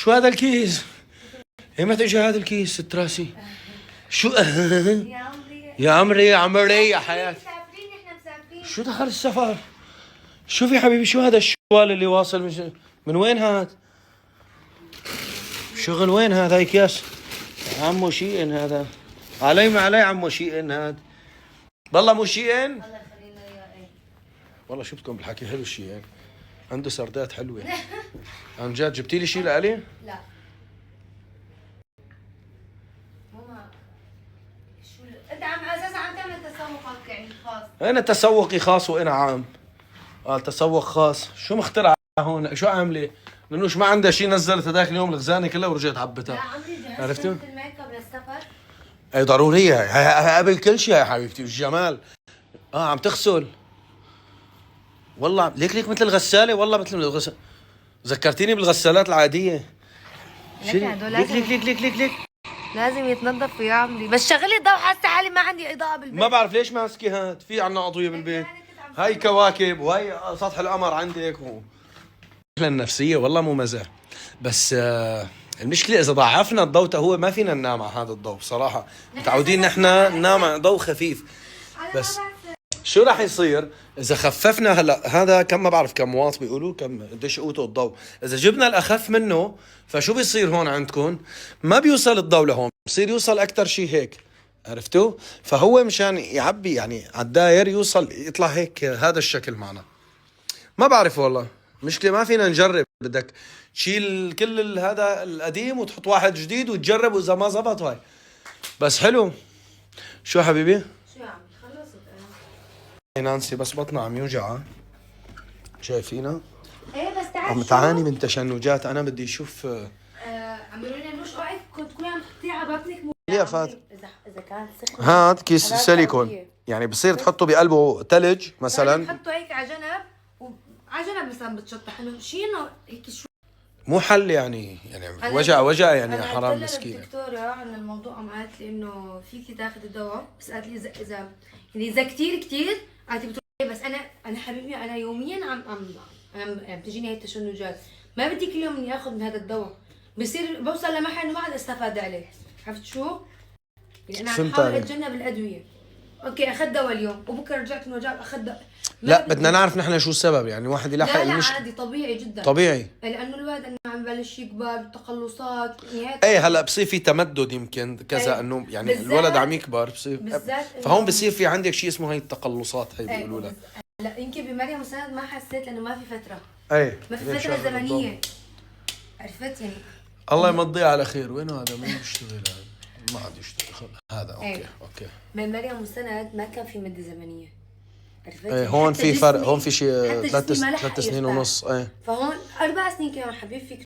شو هذا الكيس؟ ايمتى اجى هذا الكيس ست راسي؟ شو يا عمري يا عمري يا عمري يا حياتي، مسافرين، احنا مسافرين. شو دخل السفر؟ شوف يا حبيبي شو هذا الشوال اللي واصل من وين هاد؟ شغل وين هذا اكياس؟ عمو شيئن هذا، علي ما علي عمو شيئن هاد، والله مو شيئن. الله يخلينا يا والله شو بدكم بالحكي حلو شيئن، عنده سردات حلوة. عن جد جبتي لي شيء لإلي؟ لا ماما، شو انت عم اساسا عم تعمل تسوقك يعني خاص. انا تسوقي خاص وانا عام. قال تسوق خاص، شو مخترعة هون؟ شو عاملة؟ لانه ما عندها شيء، نزلت هذاك اليوم الخزانة كلها ورجعت لا عبتها. عمري جهزت عرفتوا؟ الميك اب للسفر. اي ضرورية قبل كل شيء يا حبيبتي، والجمال. عم تغسل. والله ليك مثل الغسالة، والله مثل الغسالة. ذكرتيني بالغسالات العادية. ليك لازم يتنظف يا عمري، بس شغلي الضوء، حاسه حالي ما عندي اضاءه بالبيت. ما بعرف ليش ماسكي هاد، في عنا أضوية بالبيت. هاي كواكب وهي سطح القمر عندك النفسية والله مو مزح. بس المشكلة إذا ضعفنا الضوء هو ما فينا ننام على هذا الضوء بصراحة، متعودين نحن ننام على ضوء خفيف. بس شو راح يصير إذا خففنا هلا هذا كم، ما بعرف كم واط بيقولوا، كم قديش قوته الضوء، إذا جبنا الأخف منه فشو بيصير هون عندكم؟ ما بيوصل الضوء لهون، بصير يوصل أكتر شيء هيك. عرفتوا؟ فهو مشان يعبي يعني على الداير يوصل يطلع هيك هذا الشكل معنا. ما بعرف والله، مشكلة ما فينا نجرب، بدك تشيل كل هذا القديم وتحط واحد جديد وتجرب، وإذا ما زبط هاي. بس حلو. شو حبيبي؟ شو يا عمي خلصت انا. نانسي بس بطنها عم يوجع، شايفينا؟ ايه بس تعال عم شوف. تعاني من تشنجات، انا بدي اشوف. عم يقولوا لنا مش اوعي كنت تكوني عم تحطيه على بطنك. يا فات اذا كانت سخنه هاد كيس هذا سيليكون، قوية. يعني بصير تحطه بقلبه ثلج مثلا. حطه هيك على جنب، وعلى جنب مثلا بتشطح انه شيء انه هيك شوي. مو حل يعني وجع يعني أنا حرام قلت مسكينه. للدكتورة عن الموضوع، قام قالت لي انه فيكي تاخذي الدواء، بس قالت لي اذا كثير قالت لي بتروحي. بس انا حبيبي انا يوميا عم تجيني هي التشنجات، ما بدي كل يوم اني اخذ من هذا الدواء، بصير بوصل لمحل انه ما عاد استفاد عليه. عرفت شو؟ يعني انا عم بحاول اتجنب الادويه. اوكي اخذت دواء اليوم وبكره رجعت من وجع اخذ دواء. لا بدنا نعرف نحن شو السبب، يعني واحد يلاحق لا المشكله. عادي طبيعي جدا، طبيعي لانه الواد انه عم ببلش يكبر، تقلصات يعني هيك. ايه هلا بصير في تمدد يمكن كذا، أيه. انه يعني الولد عم يكبر بصير، فهون بصير في عندك شيء اسمه هي التقلصات، هي بيقولوا لها. لا يمكن بمريم وسند ما حسيت لانه ما في فتره. ايه ما في فتره زمنيه. عرفت يعني. الله يمضيه على خير. وينه هذا؟ ما بيشتغل هذا، ما عاد يشتغل هذا. اوكي أيه. اوكي. من مريم وسند ما كان في مده زمنيه. عرفت؟ ايه هون في فرق، هون في شيء حتى جسمي ما لحق 3 سنين ونص. ايه فهون 4 سنين كمان حبيب فيك